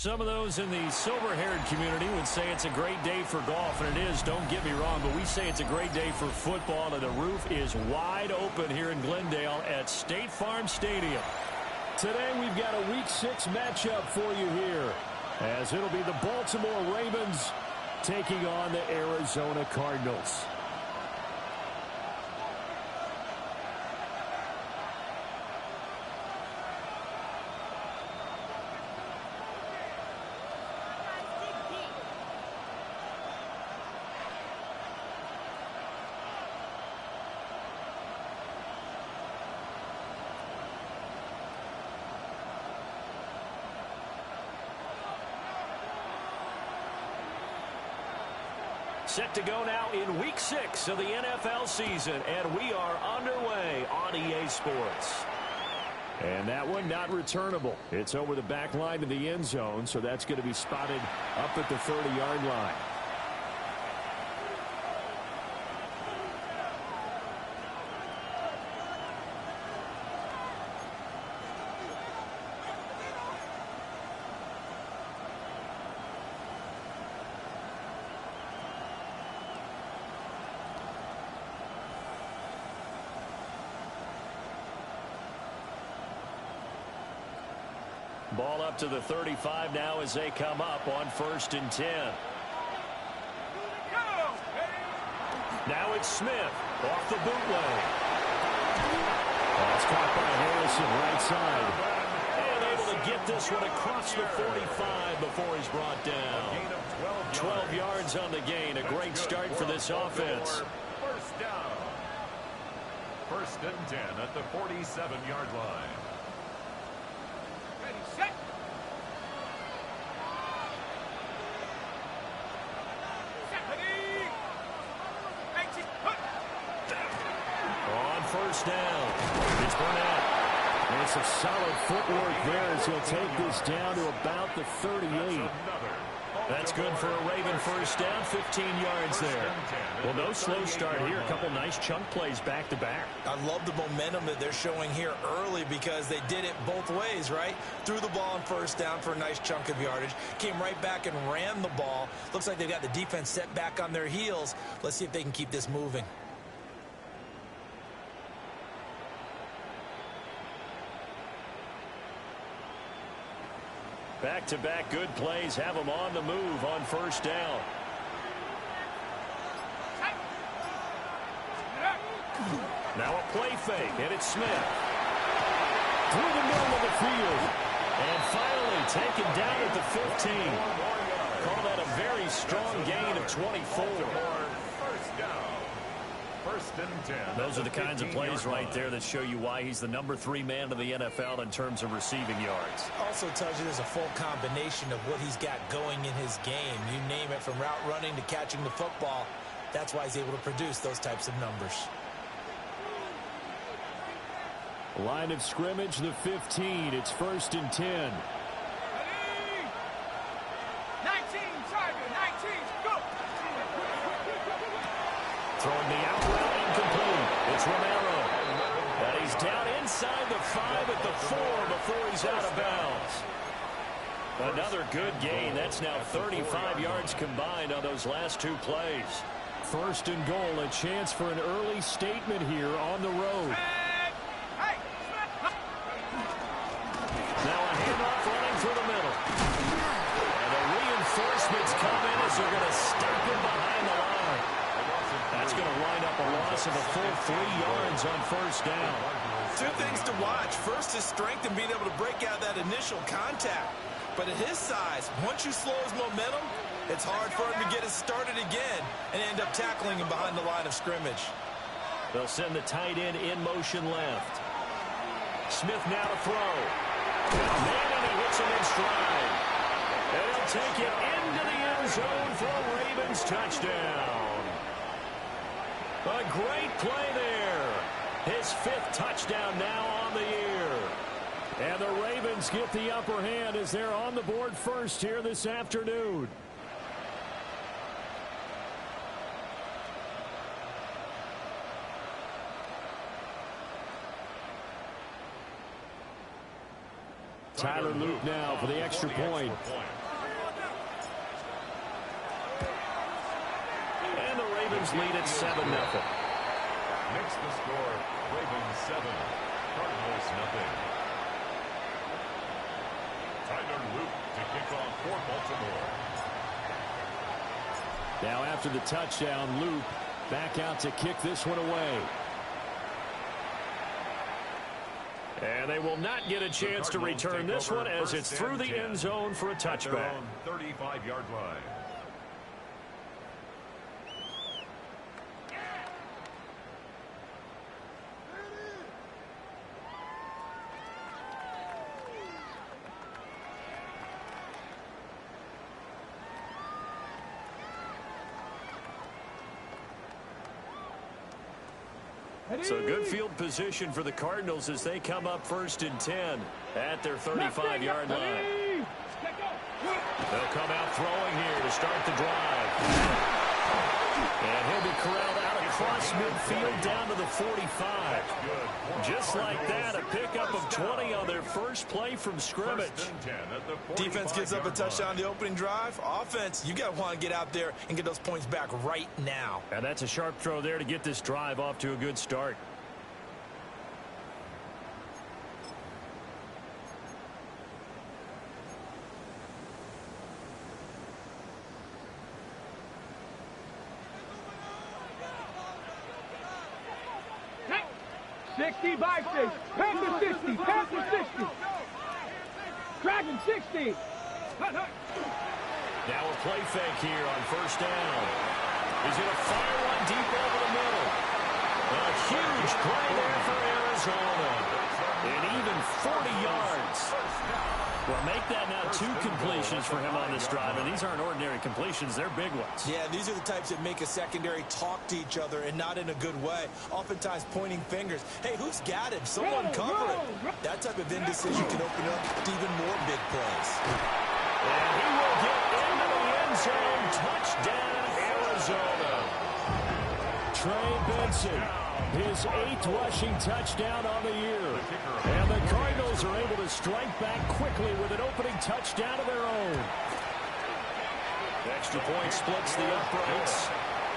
Some of those in the silver-haired community would say it's a great day for golf, and it is, don't get me wrong, but we say it's a great day for football, and the roof is wide open here in Glendale at State Farm Stadium. Today we've got a Week 6 matchup for you here, as it'll be the Baltimore Ravens taking on the Arizona Cardinals. Set to go now in Week 6 of the NFL season, and we are underway on EA Sports. And that one not returnable. It's over the back line to the end zone, so that's going to be spotted up at the 30-yard line. Ball up to the 35 now as they come up on 1st and 10. Now it's Smith off the bootleg. That's caught by Harrison right side. And able to get this one across the 45 before he's brought down. 12 yards on the gain. A great start for this offense. First down. 1st and 10 at the 47-yard line. First down. It's Burnett. And some solid footwork there as he'll take this down to about the 38. That's good for a Raven first down, 15 yards there. Well, no slow start here. A couple nice chunk plays back to back. I love the momentum that they're showing here early because they did it both ways, right? Threw the ball on first down for a nice chunk of yardage. Came right back and ran the ball. Looks like they've got the defense set back on their heels. Let's see if they can keep this moving. Back-to-back good plays have them on the move on first down. Now a play fake, and it's Smith. Through the middle of the field. And finally taken down at the 15. Call that a very strong gain of 24. First down. 1st and 10. Those are the kinds of plays right there that show you why he's the number 3 man in the NFL in terms of receiving yards. Also tells you there's a full combination of what he's got going in his game. You name it, from route running to catching the football. That's why he's able to produce those types of numbers. Line of scrimmage, the 15. It's 1st and 10. Throwing the out route incomplete. It's Romero. And he's down inside the 5 at the 4 before he's out of bounds. Another good gain. That's now 35 yards combined on those last 2 plays. 1st and goal, a chance for an early statement here on the road. Now a handoff running through the middle. And the reinforcements come in as they're going to stop him behind the line. That's going to wind up a loss of a full 3 yards on first down. 2 things to watch. First, his strength and being able to break out that initial contact. But at his size, once you slow his momentum, it's hard for him to get it started again and end up tackling him behind the line of scrimmage. They'll send the tight end in motion left. Smith now to throw. And he hits him in stride. And he'll take it into the end zone for a Ravens touchdown. A great play there. His 5th touchdown now on the year. And the Ravens get the upper hand as they're on the board first here this afternoon. Tyler Luke now for the extra point. And the Ravens lead at 7-0. Makes the score Ravens 7, Cardinals nothing. Tyler Luke to kick off for Baltimore. Now after the touchdown, Luke back out to kick this one away. And they will not get a chance to return this one as it's through the end zone for a touchback. 35-yard line. So good field position for the Cardinals as they come up 1st and 10 at their 35-yard line. They'll come out throwing here to start the drive. And he'll be corralled out across midfield down to the 45. Just like that, a pickup of 20 on their first play from scrimmage. Defense gives up a touchdown on the opening drive. Offense, you got to want to get out there and get those points back right now. And that's a sharp throw there to get this drive off to a good start. Panther 60, Panther 60. Dragon 60. Now a play fake here on 1st down. He's going to fire one deep over the middle. A huge play there for Arizona. And even 40 yards. Well, make that now 2 completions for him on this drive. And these aren't ordinary completions. They're big ones. Yeah, these are the types that make a secondary talk to each other and not in a good way. Oftentimes pointing fingers. Hey, who's got him? Someone cover it. That type of indecision can open up to even more big plays. And he will get into the end zone. Touchdown, Arizona. Trey Benson, his 8th rushing touchdown on the year. And the Cardinals are able to strike back quickly with an opening touchdown of their own. Extra point splits the uprights.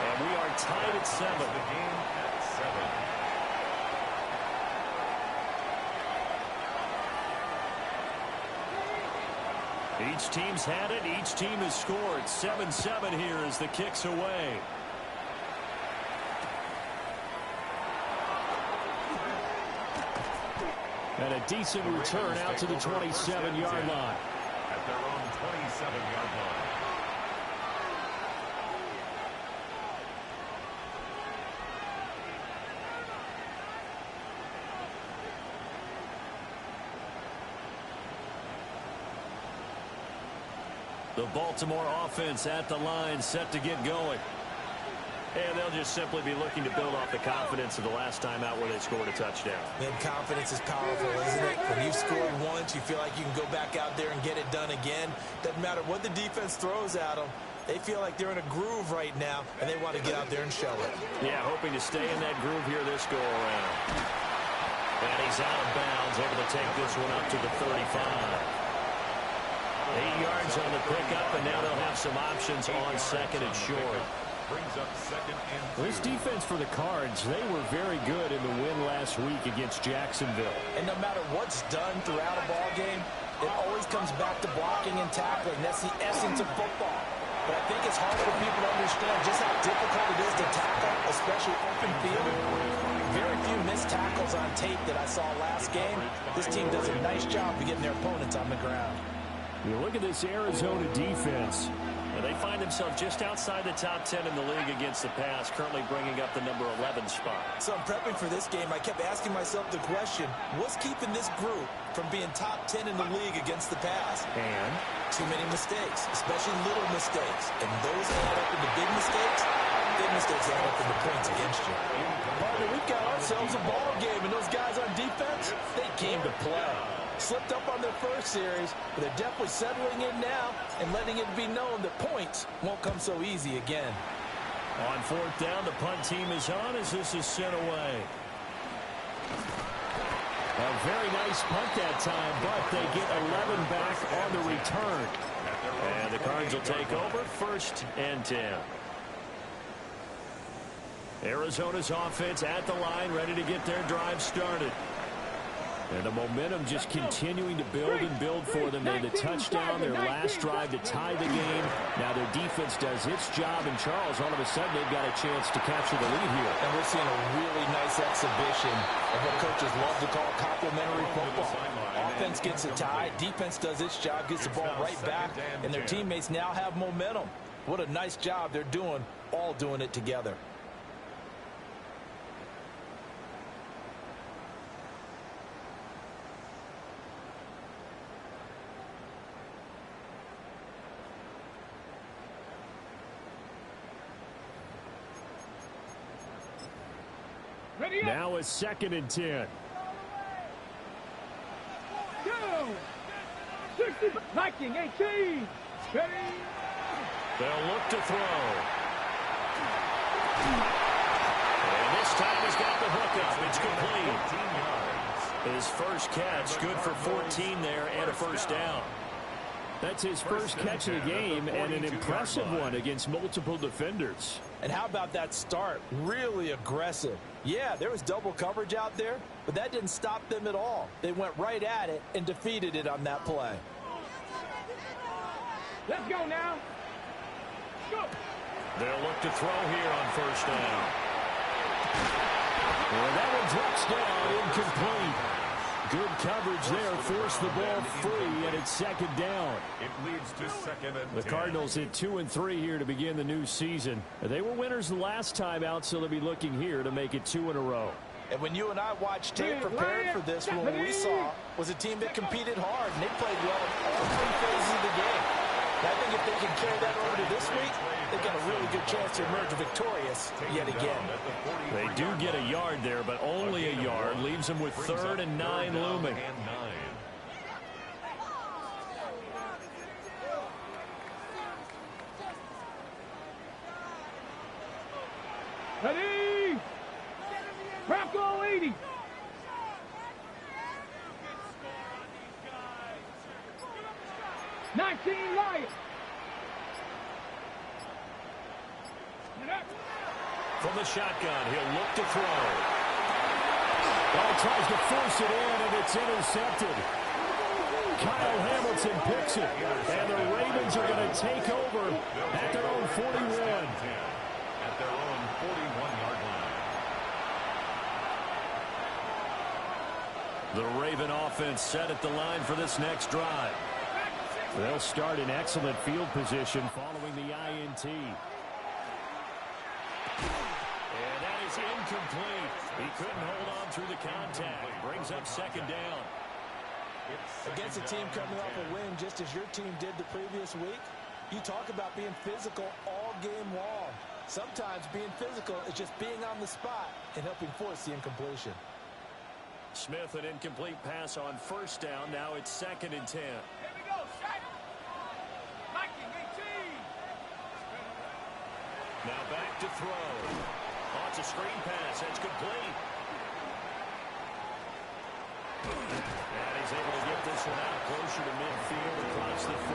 And we are tied at 7. The game at 7. Each team's had it. Each team has scored. 7-7 here as the kick's away. And a decent return out to the 27-yard line. At their own 27-yard line. The Baltimore offense at the line, set to get going. And they'll just simply be looking to build off the confidence of the last time out where they scored a touchdown. Man, confidence is powerful, isn't it? When you've scored once, you feel like you can go back out there and get it done again. Doesn't matter what the defense throws at them. They feel like they're in a groove right now, and they want to get out there and show it. Yeah, hoping to stay in that groove here this go-around. And he's out of bounds, able to take this one up to the 35. 8 yards on the pickup, and now they'll have some options on 2nd and short. Brings up 2nd and 2. This defense for the Cards, they were very good in the win last week against Jacksonville. And no matter what's done throughout a ball game, it always comes back to blocking and tackling. That's the essence of football. But I think it's hard for people to understand just how difficult it is to tackle, especially open field. Very few missed tackles on tape that I saw last game. This team does a nice job of getting their opponents on the ground. You look at this Arizona defense. And they find themselves just outside the top 10 in the league against the pass, currently bringing up the number 11 spot. So I'm prepping for this game. I kept asking myself the question, what's keeping this group from being top 10 in the league against the pass? And too many mistakes, especially little mistakes. And those add up into big mistakes. Big mistakes add up into points against you. Partner, we've got ourselves a ball game, and those guys on defense, they came to play. Slipped up on their first series, but they're definitely settling in now and letting it be known that points won't come so easy again. On 4th down, the punt team is on as this is sent away. A very nice punt that time, but they get 11 back on the return. And the Cards will take over 1st and 10. Arizona's offense at the line, ready to get their drive started. And the momentum just continuing to build and build for them. They had a touchdown, their last drive to tie the game. Now their defense does its job, and Charles, all of a sudden, they've got a chance to capture the lead here. And we're seeing a really nice exhibition of what coaches love to call complimentary football. Offense gets a tie, defense does its job, gets the ball right back, and their teammates now have momentum. What a nice job they're doing, all doing it together. Now it's 2nd and 10. 60, Viking 18. Ready. They'll look to throw. And this time he's got the hook up. It's complete. His first catch, good for 14 there and a first down. That's his first catch of the game, and an impressive one against multiple defenders. And how about that start? Really aggressive. Yeah, there was double coverage out there, but that didn't stop them at all. They went right at it and defeated it on that play. Let's go now. Go. They'll look to throw here on 1st down. Well, that one drops down, incomplete. Good coverage there, forced the ball free, and it's 2nd down. It leads to 2nd and 10. The Cardinals hit 2 and 3 here to begin the new season. They were winners the last time out, so they'll be looking here to make it 2 in a row. And when you and I watched tape preparing for this one, what we saw was a team that competed hard, and they played well in all 3 phases of the game. And I think if they can carry that over to this week, they've got a really good chance to emerge victorious yet again. They do get a yard there, but only a yard. Leaves them with 3rd and 9 looming. Ready. Bronco 80. Lions. From the shotgun, he'll look to throw. Ball tries to force it in, and it's intercepted. Kyle Hamilton picks it, and the Ravens are going to take over at their own 41. At their own 41-yard line. The Raven offense set at the line for this next drive. They'll start in excellent field position following the INT. And that is incomplete. He couldn't hold on through the contact. Brings up 2nd down. Against a team coming off a win just as your team did the previous week, you talk about being physical all game long. Sometimes being physical is just being on the spot and helping force the incompletion. Smith, an incomplete pass on 1st down. Now it's 2nd and 10. Now back to throw. Oh, it's a screen pass. That's complete. And he's able to get this one out closer to midfield across the 45.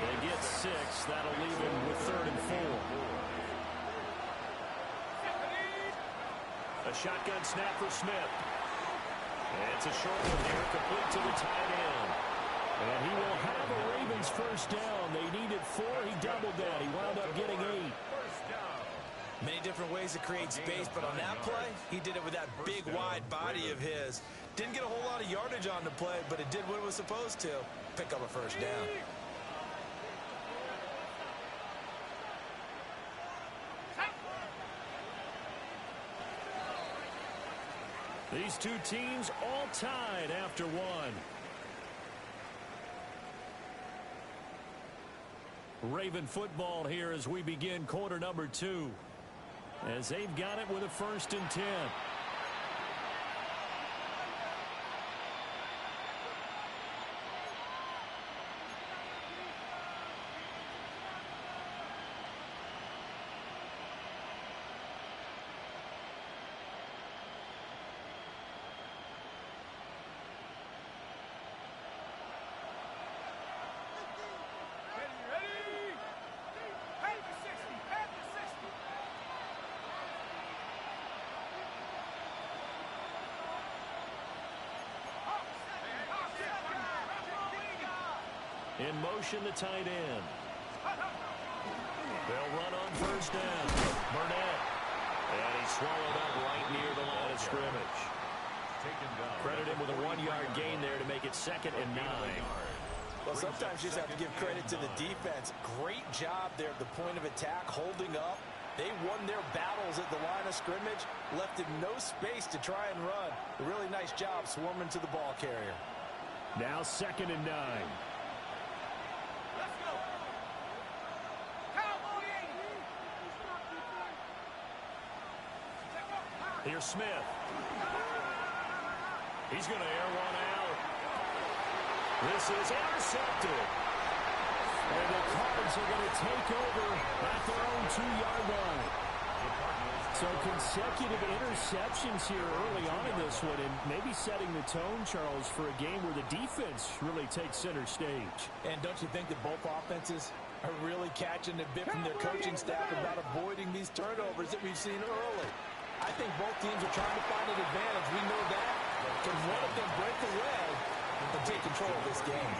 They get 6. That'll leave him with 3rd and 4. A shotgun snap for Smith. And it's a short one here, complete to the tight end. And he will have a Ravens 1st down. They needed 4. He doubled that. He wound up getting 8. Many different ways to create space, but on that play, he did it with that big, wide body of his. Didn't get a whole lot of yardage on the play, but it did what it was supposed to. Pick up a 1st down. These two teams all tied after one. Raven football here as we begin quarter number 2. As they've got it with a 1st and 10. In motion, the tight end. They'll run on first down. Burnett. And he's swallowed up right near the line of scrimmage. Credit him with a 1-yard gain there to make it 2nd and 9. Well, sometimes you just have to give credit to the defense. Great job there at the point of attack, holding up. They won their battles at the line of scrimmage, left him no space to try and run. A really nice job swarming to the ball carrier. Now 2nd and 9. Let's go. Cowboy 80. Here's Smith. He's going to air one out. This is intercepted. And the Cards are going to take over at their own 2-yard line. So consecutive interceptions here early on in this one, and maybe setting the tone, Charles, for a game where the defense really takes center stage. And don't you think that both offenses are really catching a bit from their coaching staff about avoiding these turnovers that we've seen early? I think both teams are trying to find an advantage. We know that. Can one of them break away and take control of this game?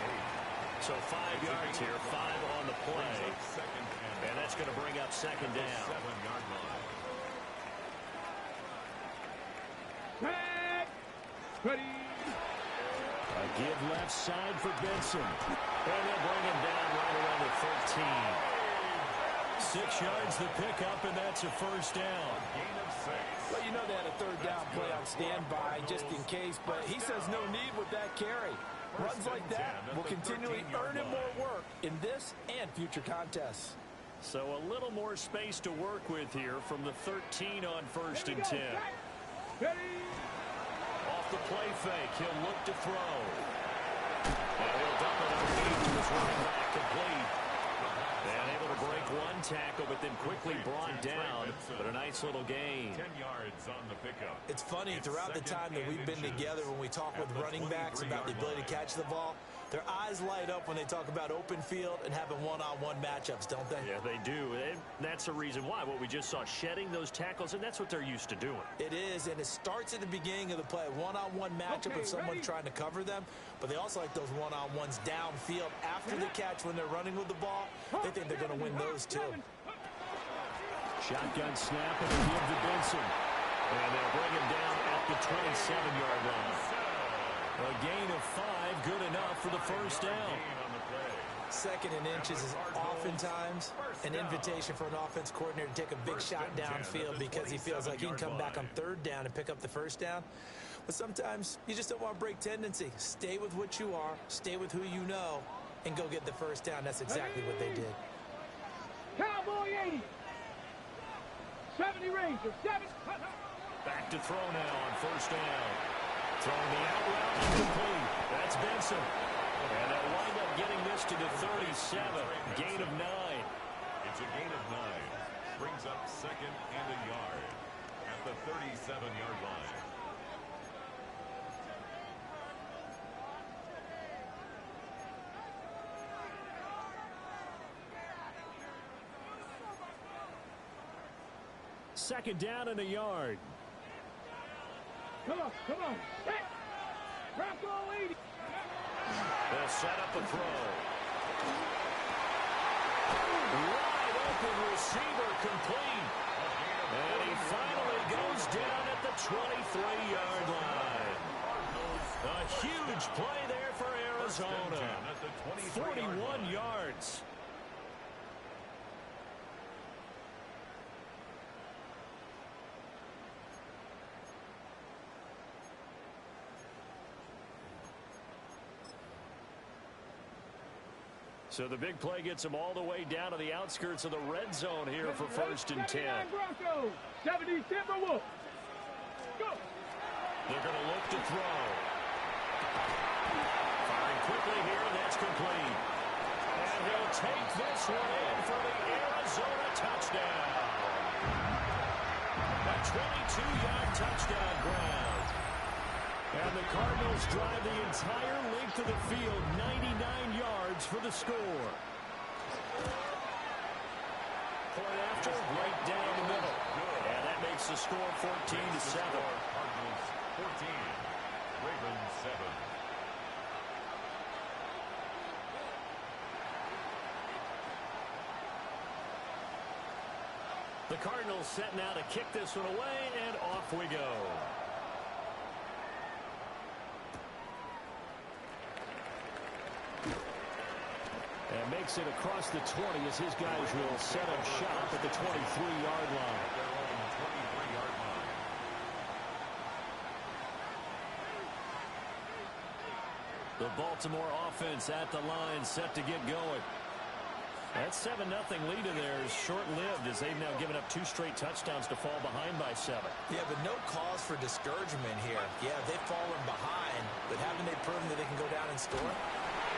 So 5 yards here, 5 on the play. And that's going to bring up 2nd down. 7-yard line. Tag. Ready. A give left side for Benson. And they'll bring him down right around the 13. 6 yards the pickup, and that's a first down. Gain of 6. Well, you know they had a 3rd down play on standby just in case, but he says no need with that carry. Runs like that will continually earn him more work in this and future contests. So a little more space to work with here from the 13 on 1st and 10. Ready. Off the play fake, he'll look to throw. And he'll dump it underneath to his running back, complete. And able to break one tackle, but then quickly brought down. But a nice little gain. 10 yards on the pickup. It's funny, throughout the time that we've been together, when we talk with running backs about the ability to catch the ball, their eyes light up when they talk about open field and having one-on-one matchups, don't they? Yeah, they do. And that's the reason why. What we just saw, shedding those tackles, and that's what they're used to doing. It is, and it starts at the beginning of the play. One-on-one matchup with someone trying to cover them, but they also like those one-on-ones downfield after the catch when they're running with the ball. They think they're going to win those too. Shotgun snap and a give to Benson. And they'll bring him down at the 27-yard line. A gain of 5, good enough for the first down. 2nd and inches is oftentimes an invitation for an offense coordinator to take a big shot downfield because he feels like he can come back on 3rd down and pick up the first down. But sometimes you just don't want to break tendency. Stay with what you are, stay with who you know, and go get the first down. That's exactly what they did. Cowboy 80. 70 Ranger. 7. Back to throw now on 1st down. Throwing the out route incomplete. That's Benson. And they'll wind up getting this to the 37. Gain of 9. It's a gain of 9. Brings up 2nd and a yard at the 37-yard line. Second down and a yard. Come on. Set. Bronco 80. They'll set up the throw. Wide open receiver complete. And he finally goes down at the 23-yard line. A huge play there for Arizona. 41 yards. So the big play gets them all the way down to the outskirts of the red zone here for 1st and 10. Broncos. 70 Timberwolves. Go. They're going to look to throw. Firing quickly here, and that's complete. And he'll take this one in for the Arizona touchdown. A 22-yard touchdown grab. And the Cardinals drive the entire length of the field, 99 yards for the score. Point after, right down the middle. And that makes the score 14-7. Cardinals 14, Ravens 7. The Cardinals set now to kick this one away, and off we go. And makes it across the 20 as his guys will set up shop at the 23-yard line. The Baltimore offense at the line, set to get going. That 7-0 lead in there is short-lived as they've now given up 2 straight touchdowns to fall behind by 7. Yeah, but no cause for discouragement here. Yeah, they've fallen behind, but haven't they proven that they can go down and score?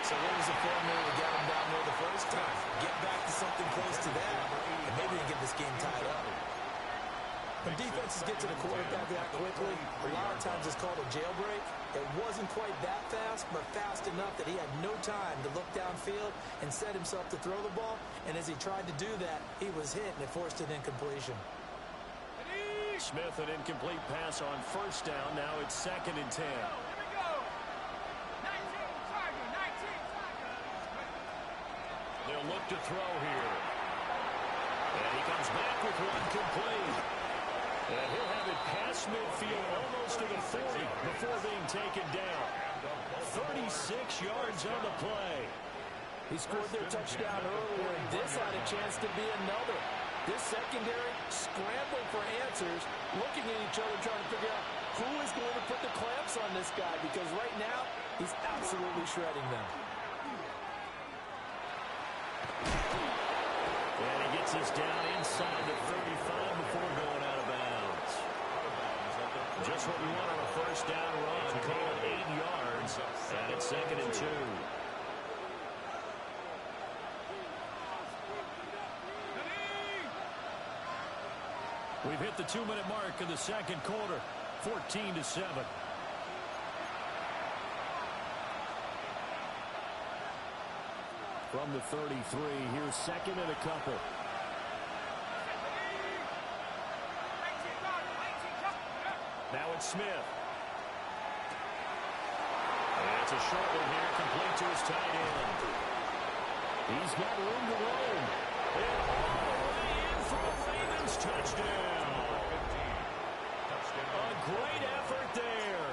So what was the formula to get them down there the first time? Get back to something close to that, and maybe they can get this game tied up. When defenses get to the quarterback that quickly, a lot of times it's called a jailbreak. It wasn't quite that fast, but fast enough that he had no time to look downfield and set himself to throw the ball. And as he tried to do that, he was hit, and it forced an incompletion. Smith, an incomplete pass on first down. Now it's 2nd and 10. They'll look to throw here. And he comes back with one complete. And he'll have it past midfield almost to the 40 before being taken down. 36 yards on the play. He scored their touchdown earlier, and this had a chance to be another. This secondary scrambling for answers, looking at each other, trying to figure out who is going to put the clamps on this guy, because right now he's absolutely shredding them. And he gets us down inside the 35 before going out of bounds. Just what we want on a first down run. Call it 8 yards. And it's 2nd and 2. We've hit the 2-minute mark in the second quarter. 14-7. From the 33, here's 2nd and a couple. Now it's Smith. And it's a short one here, complete to his tight end. He's got room to roam. And all the way in for a Ravens touchdown. A great effort there.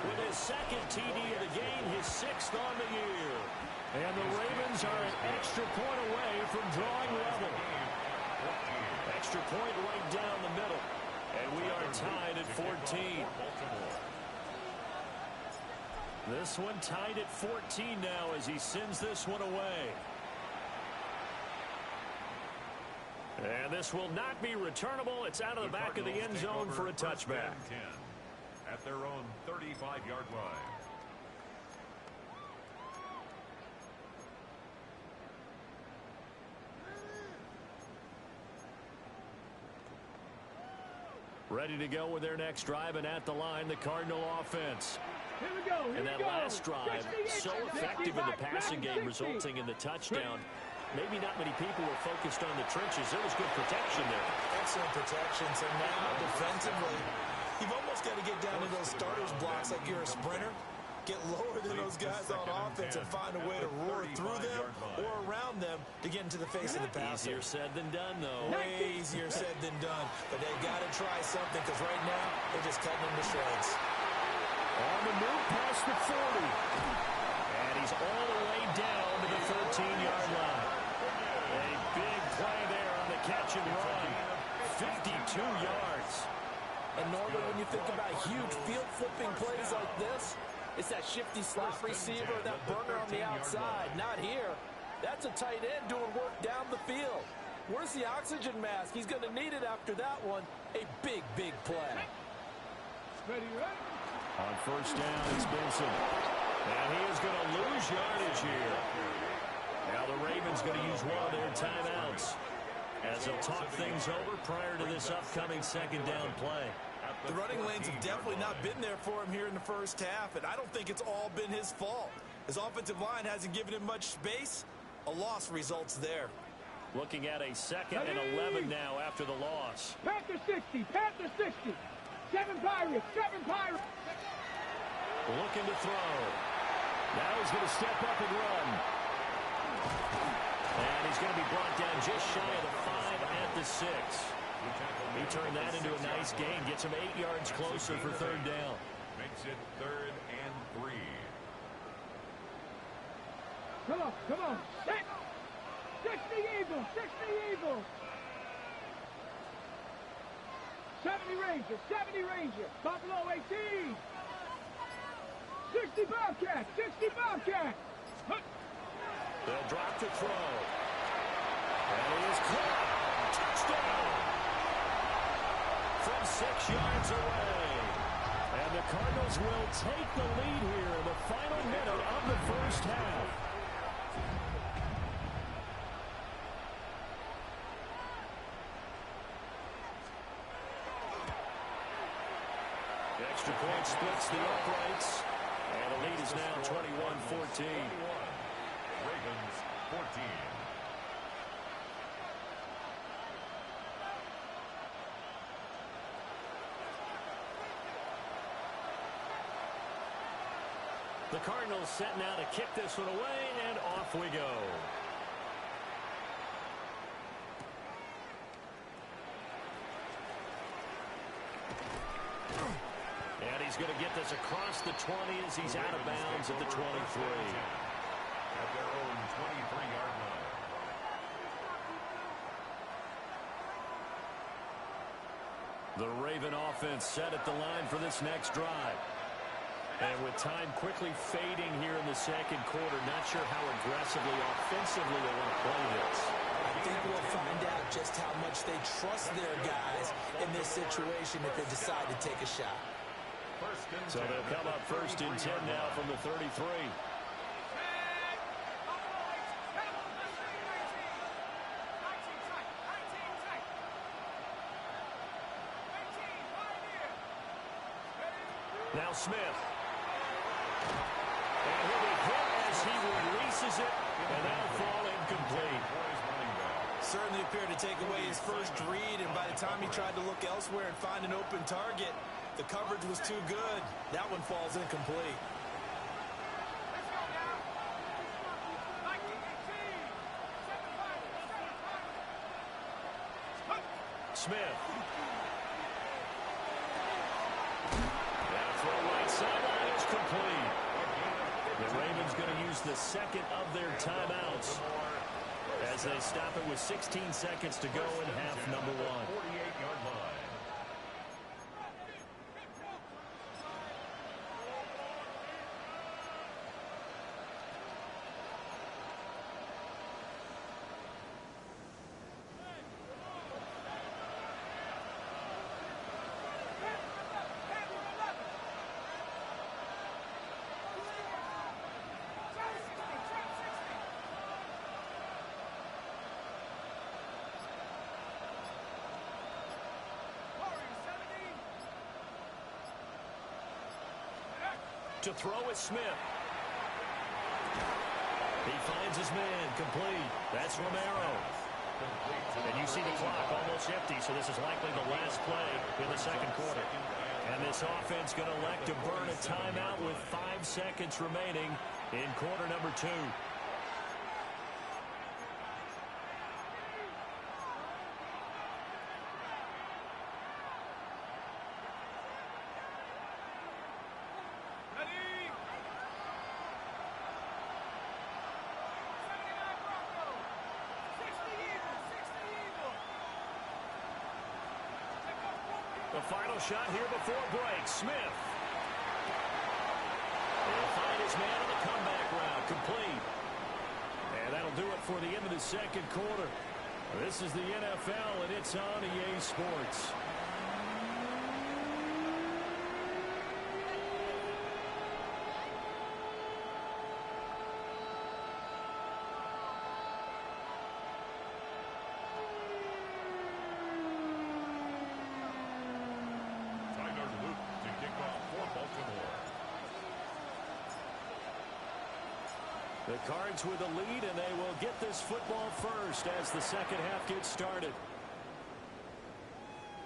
With his 2nd TD of the game, his 6th on the year. And the Ravens are an extra point away from drawing level. Extra point right down the middle. And we are tied at 14. This one tied at 14 now as he sends this one away. And this will not be returnable. It's out of the back of the end zone for a touchback. At their own 35-yard line. Ready to go with their next drive, and at the line, the Cardinal offense. Here we go. And that last drive, so effective in the passing game, resulting in the touchdown. Maybe not many people were focused on the trenches. There was good protection there. Excellent protection. So now defensively, you've almost got to get down to those starters blocks like you're a sprinter. Get lower than those guys on offense and find a way to roar through them or around them to get into the face of the passer. Easier said than done, though. Way easier said than done. But they've got to try something because right now they're just cutting them to shreds. On the move past the 40. And he's all the way down to the 13-yard line. A big play there on the catch and run. 52 yards. And normally when you think about huge field-flipping plays like this, it's that shifty slot receiver, that burner on the outside. Not here. That's a tight end doing work down the field. Where's the oxygen mask? He's going to need it after that one. A big, big play. Ready? On first down, it's Benson. And he is going to lose yardage here. Now the Ravens going to use one of their timeouts as they'll talk things over prior to this upcoming second down play. The running lanes have definitely not been there for him here in the first half, and I don't think it's all been his fault. His offensive line hasn't given him much space. A loss results there. Looking at a 2nd and 11 now after the loss. Panther 60, Panther 60. 7 Pirates, 7 Pirates. Looking to throw. Now he's going to step up and run. And he's going to be brought down just shy of the 5 at the 6. He turned that into a nice gain. Gets him 8 yards closer for third down. Makes it 3rd and 3. Come on. Set. 60 Eagles. 60 Eagles. 70 Rangers. Buffalo 18. 60 Bobcats. 60 Bobcats. They'll drop to throw. And he is caught. Touchdown. From 6 yards away. And the Cardinals will take the lead here in the final minute of the first half. The extra point splits the uprights. And the lead is now 21-14. Ravens 14. The Cardinals set now to kick this one away, and off we go. And he's going to get this across the 20 as he's out of bounds at the 23. At their own 23-yard line. The Raven offense set at the line for this next drive. And with time quickly fading here in the second quarter, not sure how aggressively, offensively they want to play this. I think we'll find out just how much they trust their guys in this situation if they decide to take a shot. So they'll come up 1st and 10 now from the 33. Now Smith. And he'll be hit as he releases it, and that'll fall incomplete. Certainly appeared to take away his first read, and by the time he tried to look elsewhere and find an open target, the coverage was too good. That one falls incomplete. Smith. Now throw right sideline is complete. The Ravens going to use the second of their timeouts as they stop it with 16 seconds to go in half number 1. 48-yard line. To throw is Smith. He finds his man, complete. That's Romero. And you see the clock almost empty, so this is likely the last play in the second quarter. And this offense going to elect to burn a timeout with 5 seconds remaining in quarter number 2. The final shot here before break. Smith. He'll find his man on the comeback route. Complete. And that'll do it for the end of the second quarter. This is the NFL, and it's on EA Sports. The Cards with the lead, and they will get this football first as the second half gets started.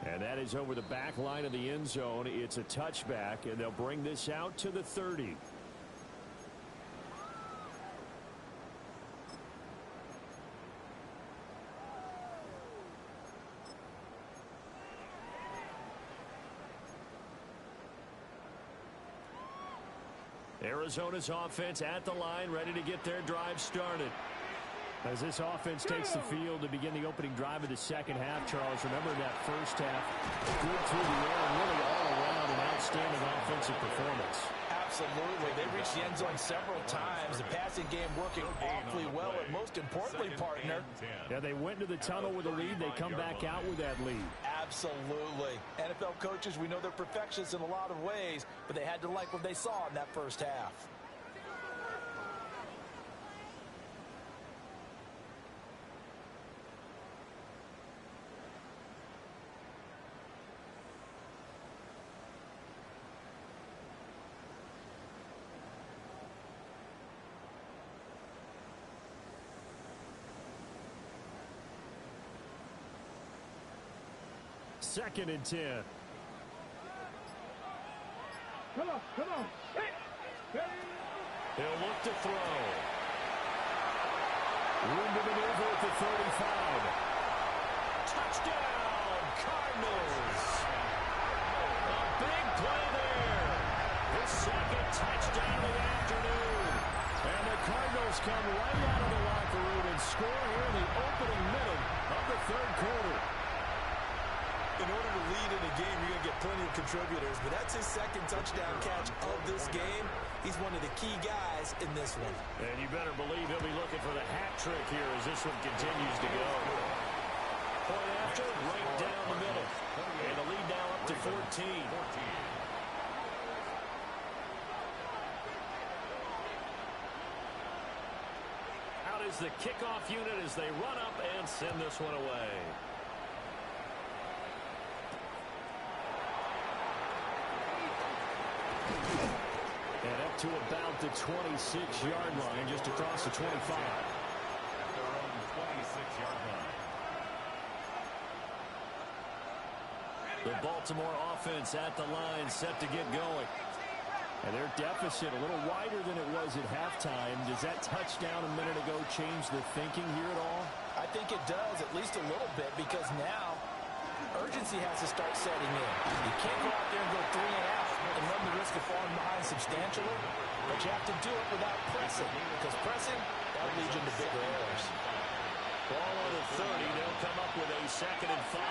And that is over the back line of the end zone. It's a touchback, and they'll bring this out to the 30. Arizona's offense at the line, ready to get their drive started. As this offense takes the field to begin the opening drive of the second half, Charles, remember that first half, good through the air and really all around an outstanding offensive performance. Absolutely. They reached the end zone several times. The passing game working awfully well, and most importantly, partner. Yeah, they went to the tunnel with a lead. They come back out with that lead. Absolutely. NFL coaches, we know they're perfectionists in a lot of ways, but they had to like what they saw in that first half. Second and 10. Come on. He'll look to throw. Room to maneuver at the 35. Touchdown, Cardinals. A big play there. His second touchdown of the afternoon. And the Cardinals come right out of the locker room and score here in the opening minute of the third quarter. In order to lead in a game, you're going to get plenty of contributors, but that's his second touchdown catch of this game. He's one of the key guys in this one. And you better believe he'll be looking for the hat trick here as this one continues to go. Point after, right down the middle. And the lead now up to 14. Out is the kickoff unit as they run up and send this one away. And up to about the 26-yard line, just across the 25. At their own 26-yard line. The Baltimore offense at the line, set to get going. And their deficit a little wider than it was at halftime. Does that touchdown a minute ago change the thinking here at all? I think it does, at least a little bit, because now urgency has to start setting in. You can't go out there and go 3 and out and run the risk of falling behind substantially, but you have to do it without pressing, because pressing, that'll lead you into bigger errors. Ball on the 30, they'll come up with a 2nd and 5.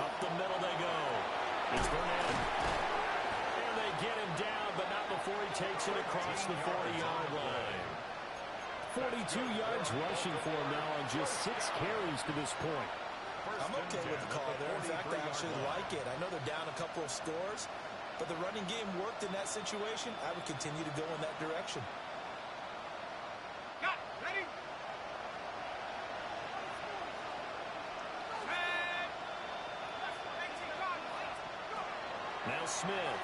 Up the middle they go. It's Burnett. And they get him down, but not before he takes it across the 40-yard line. 42 yards rushing for him now on just 6 carries to this point. I'm okay with the call there. In fact, I actually like it. I know they're down a couple of scores, but the running game worked in that situation. I would continue to go in that direction. Got ready. Now Smith.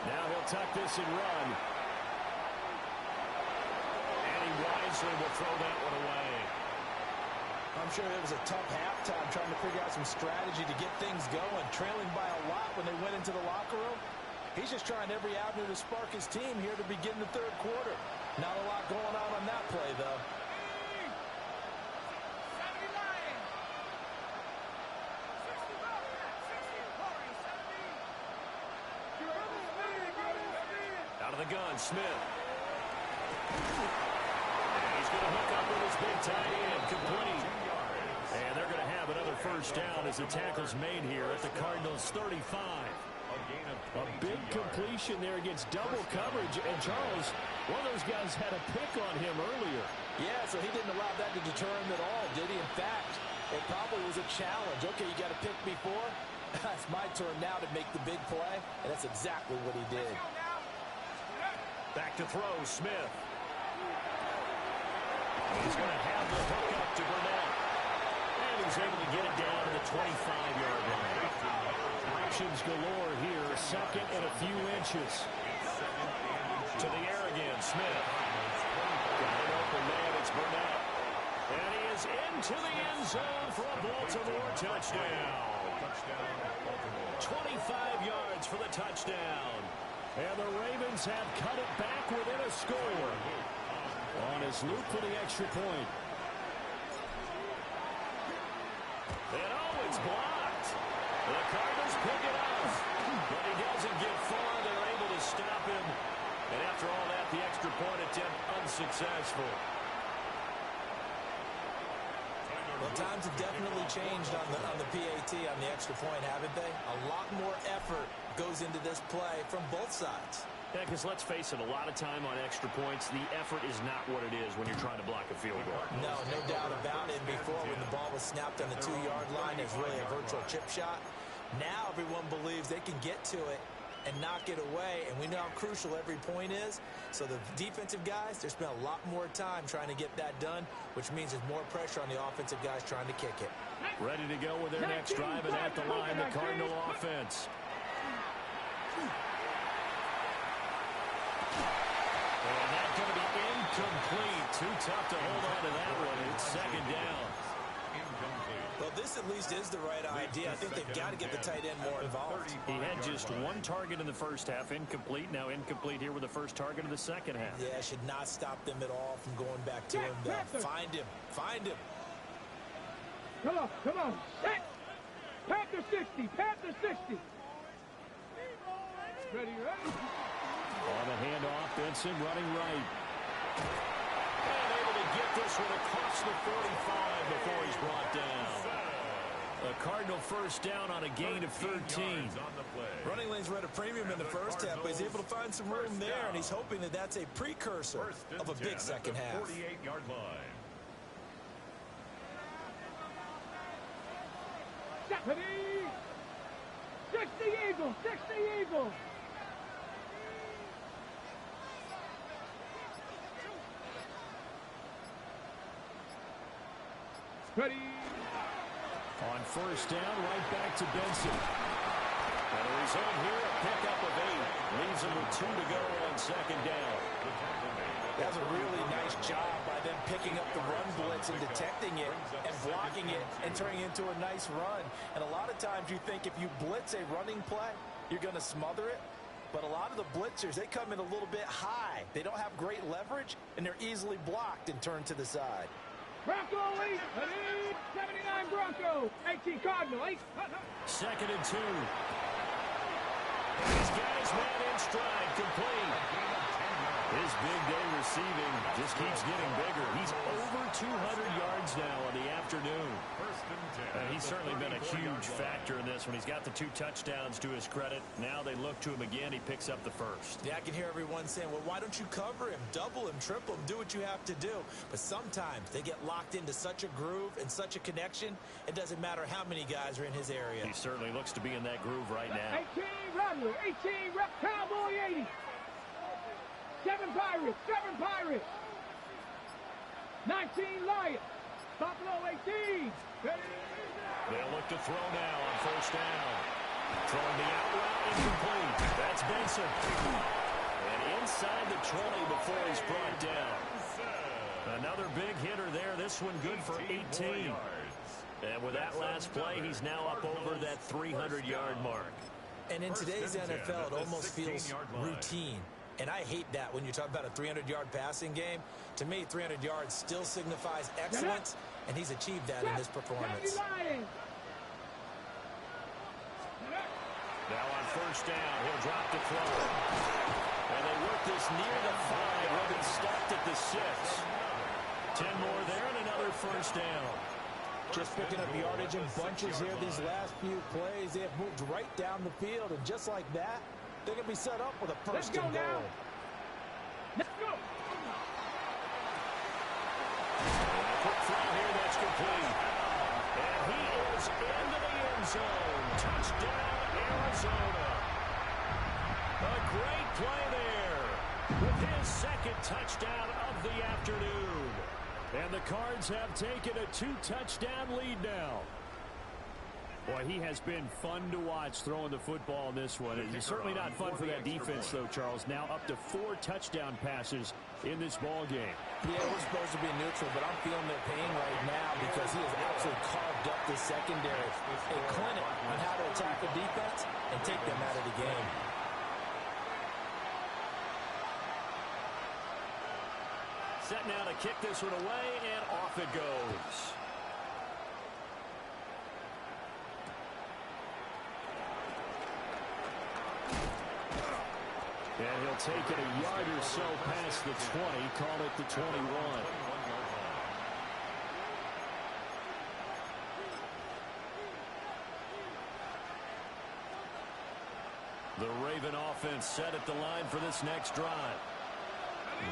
Now he'll tuck this and run. And he wisely will throw that one away. I'm sure it was a tough halftime trying to figure out some strategy to get things going, trailing by a lot when they went into the locker room. He's just trying every avenue to spark his team here to begin the third quarter. Not a lot going on that play, though. Out of the gun, Smith. And he's going to hook up with his big tight end, complete. And they're going to have another first down as the tackle's made here at the Cardinals' 35. A big completion there against double coverage. And Charles, one of those guys had a pick on him earlier. Yeah, so he didn't allow that to deter him at all, did he? In fact, it probably was a challenge. Okay, you got a pick before. It's my turn now to make the big play, and that's exactly what he did. Back to throw, Smith. He's going to have the hook up to Burnett. And he's able to get it down to the 25-yard line. Options galore here. 2nd and a few inches. To the air again, Smith. Got an open man, it's Burnett. And he is into the end zone for a Baltimore touchdown. 25 yards for the touchdown. And the Ravens have cut it back within a score. On his loop for the extra point. And oh, it's blocked. The Cardinals pick it up. But he doesn't get far. They're able to stop him. And after all that, the extra point attempt unsuccessful. Well, times have definitely changed on the PAT, on the extra point, haven't they? A lot more effort goes into this play from both sides. Yeah, because let's face it, a lot of time on extra points, the effort is not what it is when you're trying to block a field goal. No doubt about it. Before, when the ball was snapped on the 2-yard line, it's really a virtual chip shot. Now everyone believes they can get to it and knock it away, and we know how crucial every point is. So the defensive guys, they spend a lot more time trying to get that done, which means there's more pressure on the offensive guys trying to kick it. Ready to go with their next drive, and at the line, the Cardinal offense. And that's going to be incomplete. Too tough to hold on to that one. It's second down. Well, this at least is the right idea. I think they've got to get the tight end more involved. He had just one target in the first half, incomplete. Now incomplete here with the first target of the second half. Yeah, should not stop them at all from going back to him. Find him. Come on. Set. Panther 60. Panther 60. Ready. On the handoff, Benson running right. And able to get this one across the 45 before he's brought down. A Cardinal first down on a gain of 13. Running lanes were at a premium in the first half, but he's able to find some room there, and he's hoping that that's a precursor of a big second half. 48-yard line. Stephanie! 60 Eagle! 60 Eagle! Ready! On first down, right back to Benson. And the result here, a pickup of 8. Leaves him with 2 to go on second down. That was a really nice job by them picking up the run blitz and detecting it and blocking it and turning it into a nice run. And a lot of times you think if you blitz a running play, you're going to smother it. But a lot of the blitzers, they come in a little bit high. They don't have great leverage, and they're easily blocked and turned to the side. Bronco 8, 79 Bronco, 18 Cardinal, 8. Second and 2. He's got his man in stride, complete. His big day receiving just keeps getting bigger. He's over 200 yards now on the afternoon. He's certainly been a huge factor in this one. He's got the 2 touchdowns to his credit. Now they look to him again. He picks up the first. Yeah, I can hear everyone saying, well, why don't you cover him, double him, triple him, do what you have to do. But sometimes they get locked into such a groove and such a connection, it doesn't matter how many guys are in his area. He certainly looks to be in that groove right now. 18 Rattler, 18 Rep Cowboy 80. 7 Pirates. 19 Lions. Buffalo 18. Ready? They'll look to throw now on first down. Throwing the out route, incomplete. That's Benson. And inside the 20 before he's brought down. Another big hitter there. This one good for 18. And with that last play, he's now up over that 300-yard mark. And in today's NFL, it almost feels routine. And I hate that when you talk about a 300-yard passing game. To me, 300 yards still signifies excellence, and he's achieved that in this performance. Now on first down, he'll drop the throw. And they work this near the 5. He'll be stopped at the 6. 10 more there and another first down. Just picking up yardage in bunches here these last few plays. They have moved right down the field, and just like that, they're going to be set up with a first and goal. Let's go. Quick throw here, that's complete. And he is into the end zone. Touchdown, Arizona. A great play there with his second touchdown of the afternoon. And the Cards have taken a 2-touchdown lead now. Boy, he has been fun to watch throwing the football in this one. It's certainly not fun for that defense, though, Charles. Now up to 4 touchdown passes in this ball game. Yeah, we're supposed to be neutral, but I'm feeling their pain right now because he has absolutely carved up the secondary. A clinic on how to attack the defense and take them out of the game. set now to kick this one away, and off it goes. And he'll take it a yard or so past the 20, call it the 21. The Raven offense set at the line for this next drive.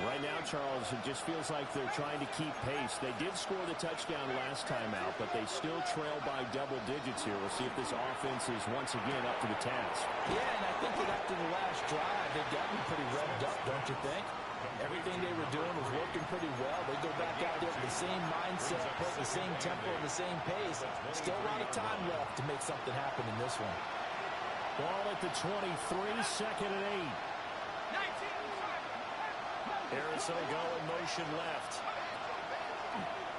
Right now, Charles, it just feels like they're trying to keep pace. They did score the touchdown last time out, but they still trail by double digits here. We'll see if this offense is once again up to the task. Yeah, and I think that after the last drive, they've gotten pretty revved up, don't you think? Everything they were doing was working pretty well. They go back out there with the same mindset, play the same tempo, the same pace. Still a lot of time left to make something happen in this one. Ball at the 23, second and 8. Arizona go in motion left.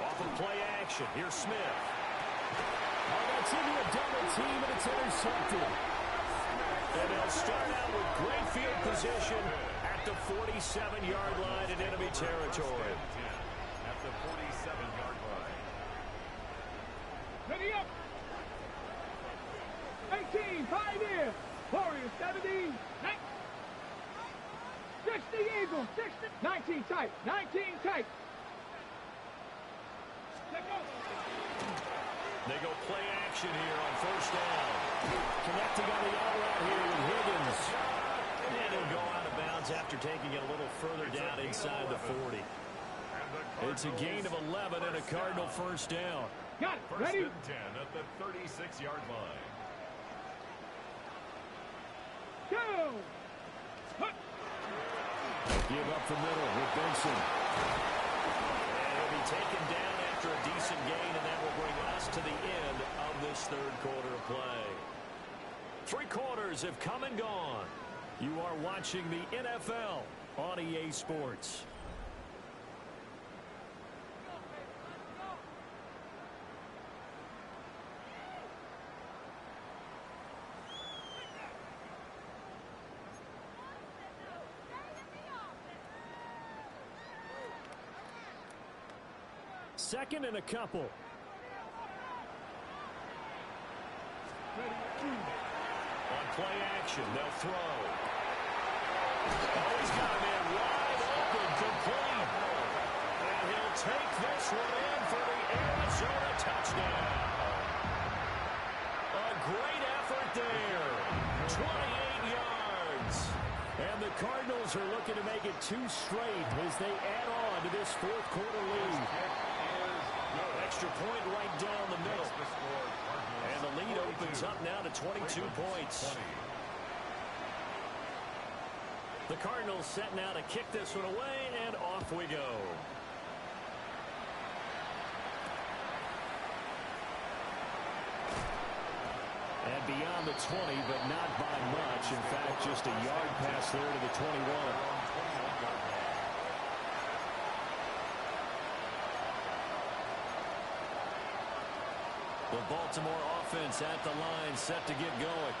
Off of play action. Here's Smith. Oh, that's into a double team, and it's intercepted. And they'll start out with great field position at the 47-yard line in enemy territory. At the 47-yard line. Ready up. 18, 5 in. Warriors 17, 60 Eagles, 60, 19 tight, 19 tight. Let go. They go play action here on first down. Connecting on the all route here with Higgins. And he'll go out of bounds after taking it a little further down inside the 40. It's a gain of 11 and a Cardinal first down. Got it. First Ready? and 10 at the 36-yard line. Go. Hut. Give up the middle with Benson. And he'll be taken down after a decent gain, and that will bring us to the end of this third quarter of play. 3 quarters have come and gone. You are watching the NFL on EA Sports. Second and a couple. On play action, they'll throw. Oh, he's got a man wide open, complete. And he'll take this one in for the Arizona touchdown. A great effort there. 28 yards. And the Cardinals are looking to make it 2 straight as they add on to this fourth quarter lead. Extra point right down the middle. And the lead opens up now to 22 points. The Cardinals set now to kick this one away, and off we go. And beyond the 20, but not by much. In fact, just a yard pass there to the 21. The Baltimore offense at the line, set to get going.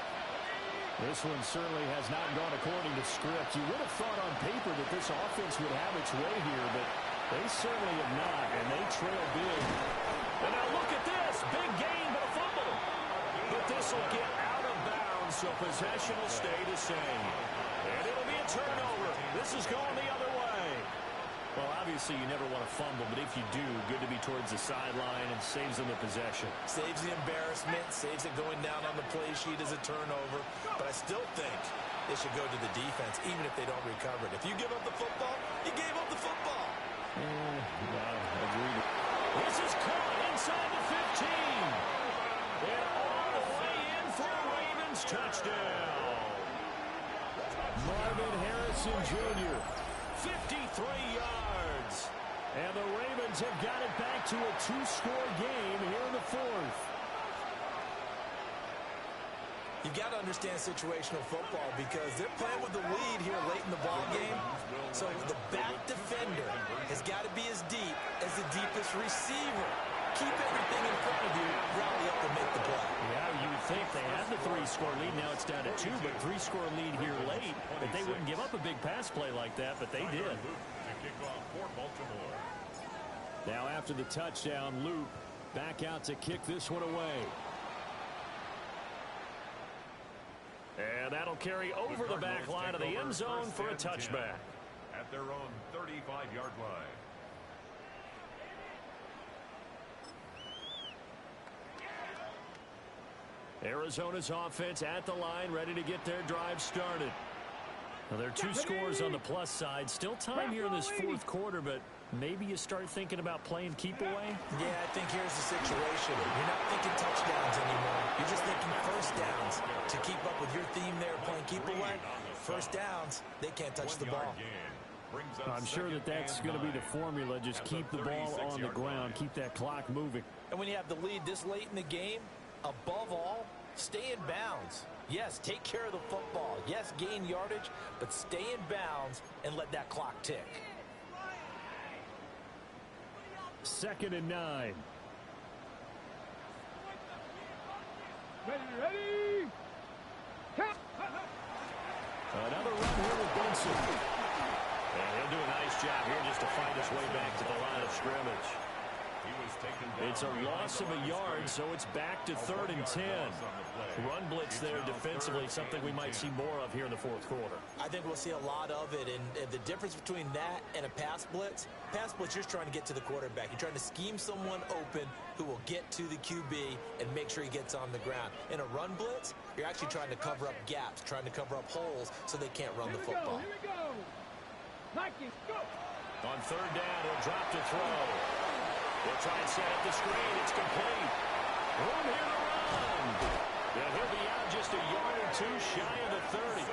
This one certainly has not gone according to script. You would have thought on paper that this offense would have its way here, but they certainly have not, and they trail big. And now look at this. Big gain, but a fumble. But this will get out of bounds, so possession will stay the same. And it'll be a turnover. This is going the other way. Well, obviously, you never want to fumble, but if you do, good to be towards the sideline and saves them the possession. Saves the embarrassment, saves it going down on the play sheet as a turnover. But I still think they should go to the defense, even if they don't recover it. If you give up the football, you gave up the football. Agreed. This is caught inside the 15. And all the way in for a Ravens touchdown. Marvin Harrison Jr., 53 yards. And the Ravens have got it back to a 2-score game here in the fourth. You got to understand situational football because they're playing with the lead here late in the ball game. So the back defender has got to be as deep as the deepest receiver. Keep everything in front of you, rally up and make the play. Yeah, you would think they had the 3-score lead. Now it's down to 2, but 3-score lead here late. That they wouldn't give up a big pass play like that, but they did. kickoff for Baltimore. Now after the touchdown, Loop back out to kick this one away. And that'll carry over the back line of the end zone for a touchback. At their own 35-yard line. Arizona's offense at the line, ready to get their drive started. Well, there are two scores on the plus side. Still time here in this fourth quarter, but maybe you start thinking about playing keep away? Yeah, I think here's the situation. You're not thinking touchdowns anymore. You're just thinking first downs. To keep up with your theme there, playing keep away, first downs, they can't touch the ball. I'm sure that's going to be the formula. Just keep the ball on the ground, keep that clock moving. And when you have the lead this late in the game, above all, stay in bounds. Yes, take care of the football. Yes, gain yardage, but stay in bounds and let that clock tick. 2nd and 9. Ready. Count. Another run here with Benson. And he'll do a nice job here just to find his way back to the line of scrimmage. It's a loss of a yard, so it's back to 3rd and 10. Run blitz there defensively, something we might see more of here in the fourth quarter. I think we'll see a lot of it, and the difference between that and a pass blitz, you're just trying to get to the quarterback. You're trying to scheme someone open who will get to the QB and make sure he gets on the ground. In a run blitz, you're actually trying to cover up gaps, trying to cover up holes so they can't run the football. Here we go. Vikings, go. On 3rd down, he'll drop to throw. They'll try and set up the screen. It's complete. Room here to run. And he'll be out just a yard or two shy of the 30.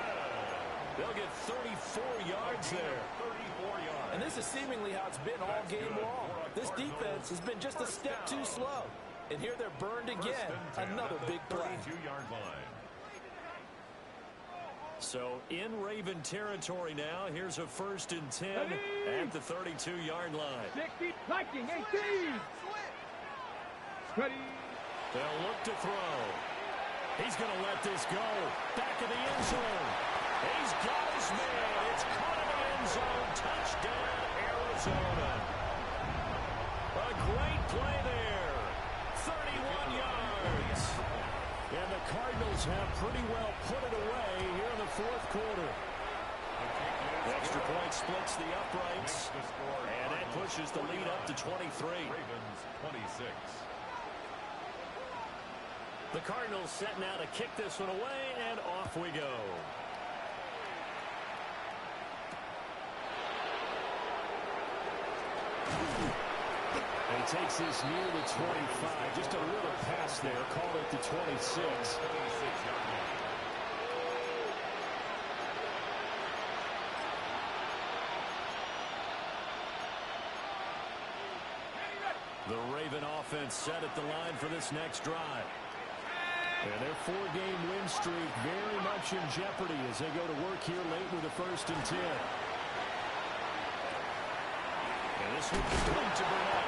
They'll get 34 yards there. 34 yards. And this is seemingly how it's been all game long. This defense has been just a step too slow. And here they're burned again. Another big play. 32-yard line. So in Raven territory now, here's a 1st and 10 at the 32-yard line. 60, Viking, 18. Ready. They'll look to throw. He's going to let this go. Back of the end zone. He's got his man. It's caught in the end zone. Touchdown, Arizona. A great play there. 31 yards. And the Cardinals have pretty well put it away here in the fourth quarter. Extra point splits the uprights. And that pushes the lead up to 23. Ravens 26. The Cardinals set now to kick this one away, and off we go. And he takes this near the 25. Just a little pass there. Call it the 26. The Raven offense set at the line for this next drive. And their 4-game win streak very much in jeopardy as they go to work here late with a 1st and 10. And this one complete to Burnett.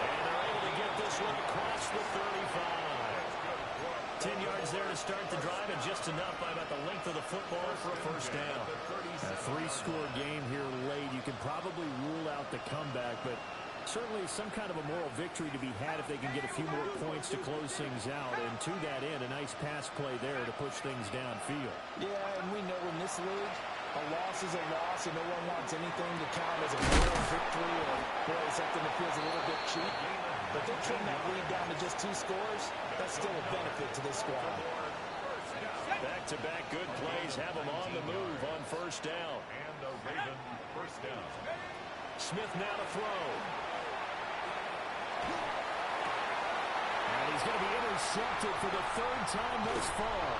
And they're able to get this one across the 35. 10 yards there to start the drive, and just enough by about the length of the football for a 1st down. A 3-score game here late. You can probably rule out the comeback, but certainly some kind of a moral victory to be had if they can get a few more points to close things out. And to that end, a nice pass play there to push things downfield. Yeah, and we know in this league, a loss is a loss, and no one wants anything to count as a moral victory or, boy, something that feels a little bit cheap. But they'll trim that lead down to just 2 scores. That's still a benefit to this squad. Back-to-back good plays have them on the move on 1st down. And a Raven 1st down. Smith now to throw. And he's going to be intercepted for the 3rd time thus far.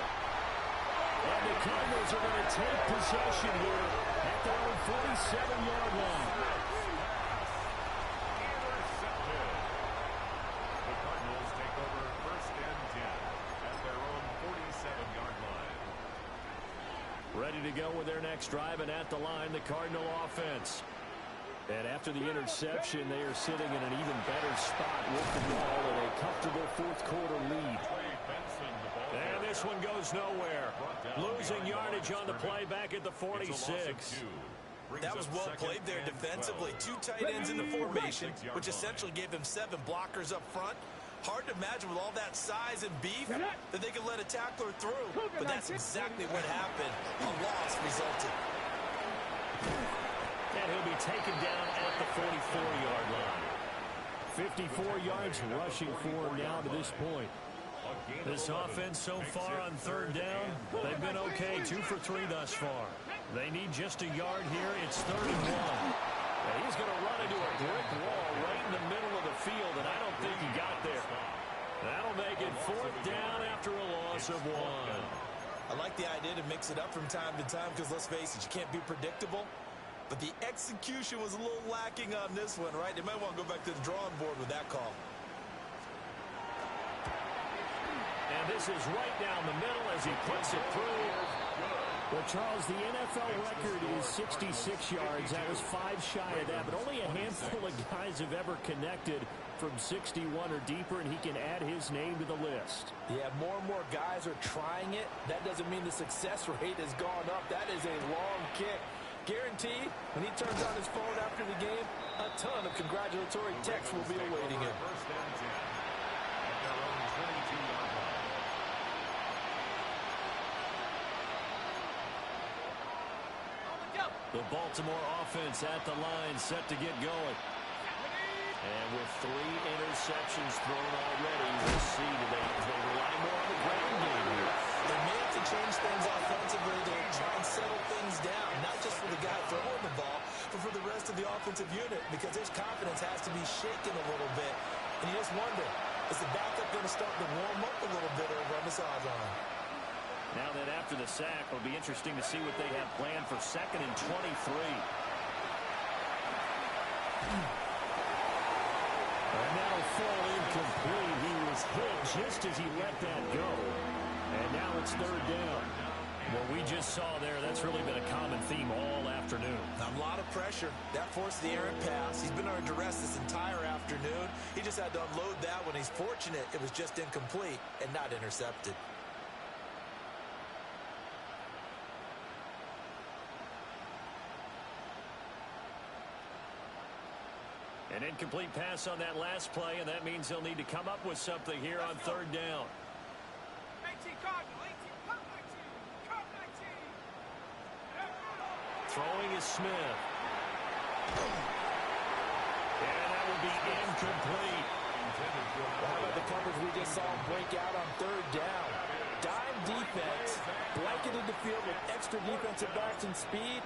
And the Cardinals are going to take possession here at their own 47-yard line. Intercepted. The Cardinals take over 1st and 10 at their own 47-yard line. Ready to go with their next drive, and at the line, the Cardinal offense. And after the interception, they are sitting in an even better spot with the ball in a comfortable 4th quarter lead. And this one goes nowhere. Losing yardage on the play back at the 46. That was well played there defensively. 2 tight ends in the formation, which essentially gave him 7 blockers up front. Hard to imagine with all that size and beef that they could let a tackler through. But that's exactly what happened. A loss resulted. And he'll be taken down at the 44-yard line. 54 yards rushing for him now to this point. This offense so far on 3rd down, they've been okay. 2 for 3 thus far. They need just a yard here. It's 3rd and 1. And he's going to run into a brick wall right in the middle of the field, and I don't think he got there. That'll make it 4th down after a loss of 1. I like the idea to mix it up from time to time because, let's face it, you can't be predictable. But the execution was a little lacking on this one, right? They might want to go back to the drawing board with that call. And this is right down the middle as he puts it through. Well, Charles, the NFL record is 66 yards. That was 5 shy of that, but only a handful of guys have ever connected from 61 or deeper, and he can add his name to the list. Yeah, more and more guys are trying it. That doesn't mean the success rate has gone up. That is a long kick. Guaranteed, when he turns on his phone after the game, a ton of congratulatory texts will be awaiting him. The Baltimore offense at the line, set to get going. And with 3 interceptions thrown already, we'll see they rely more on the ground game here. They may have to change things offensively to try and settle things down, not just for the guy throwing the ball, but for the rest of the offensive unit, because his confidence has to be shaken a little bit. And you just wonder, is the backup going to start to warm up a little bit over on the sideline? Now that after the sack, it'll be interesting to see what they have planned for 2nd and 23. And that'll fall incomplete. He was hit just as he let that go. And now it's 3rd down. What we just saw there, that's really been a common theme all afternoon. A lot of pressure. That forced the errant pass. He's been under duress this entire afternoon. He just had to unload that one. He's fortunate it was just incomplete and not intercepted. An incomplete pass on that last play, and that means they'll need to come up with something here on 3rd down. 18 Cardinal, 18, Cardinal 19, Cardinal 19. Throwing is Smith. And that will be incomplete. How about the coverage we just saw him break out on 3rd down? Dime defense, blanketed the field with extra defensive backs and speed,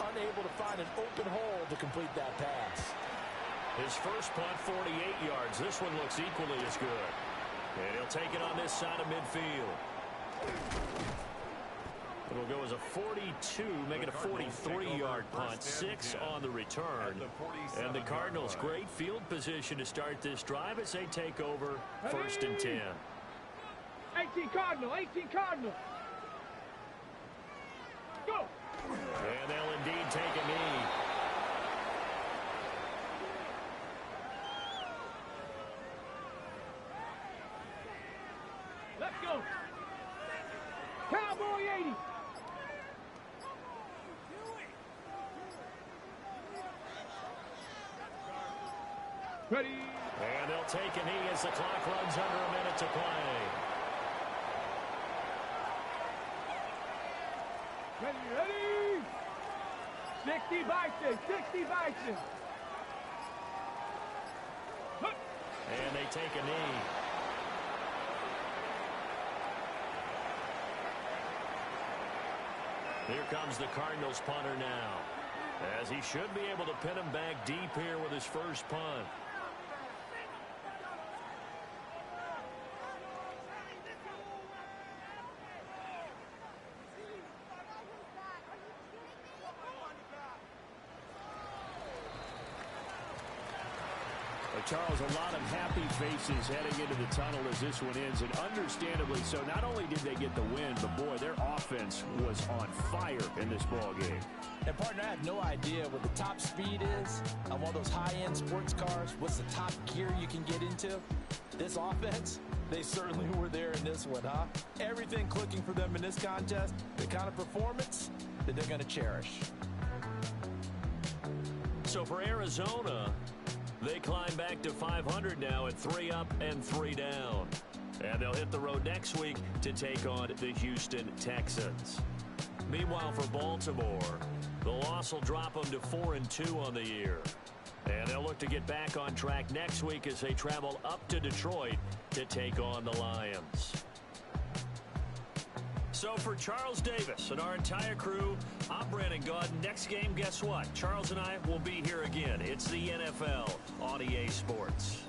unable to find an open hole to complete that pass. His first punt, 48 yards. This one looks equally as good. And he'll take it on this side of midfield. It'll go as a 42, make it a 43-yard punt. 6 on the return. And the Cardinals, great field position to start this drive as they take over 1st and 10. 18 Cardinal, 18 Cardinal. Go! And they'll indeed take a knee. Let's go. Cowboy 80. Ready. And they'll take a knee as the clock runs under a minute to play. Ready. 60 Bison, 60 Bison. And they take a knee. Here comes the Cardinals punter now, as he should be able to pin him back deep here with his first punt. Charles, a lot of happy faces heading into the tunnel as this one ends, and understandably so. Not only did they get the win, but boy, their offense was on fire in this ball game. And partner, I have no idea what the top speed is on one of those high-end sports cars. What's the top gear you can get into? This offense, they certainly were there in this one, huh? Everything clicking for them in this contest, the kind of performance that they're going to cherish. So for Arizona, they climb back to 500 now at 3 up and 3 down. And they'll hit the road next week to take on the Houston Texans. Meanwhile, for Baltimore, the loss will drop them to 4-2 on the year. And they'll look to get back on track next week as they travel up to Detroit to take on the Lions. So for Charles Davis and our entire crew, I'm Brandon Gaudin. Next game, guess what? Charles and I will be here again. It's the NFL on EA Sports.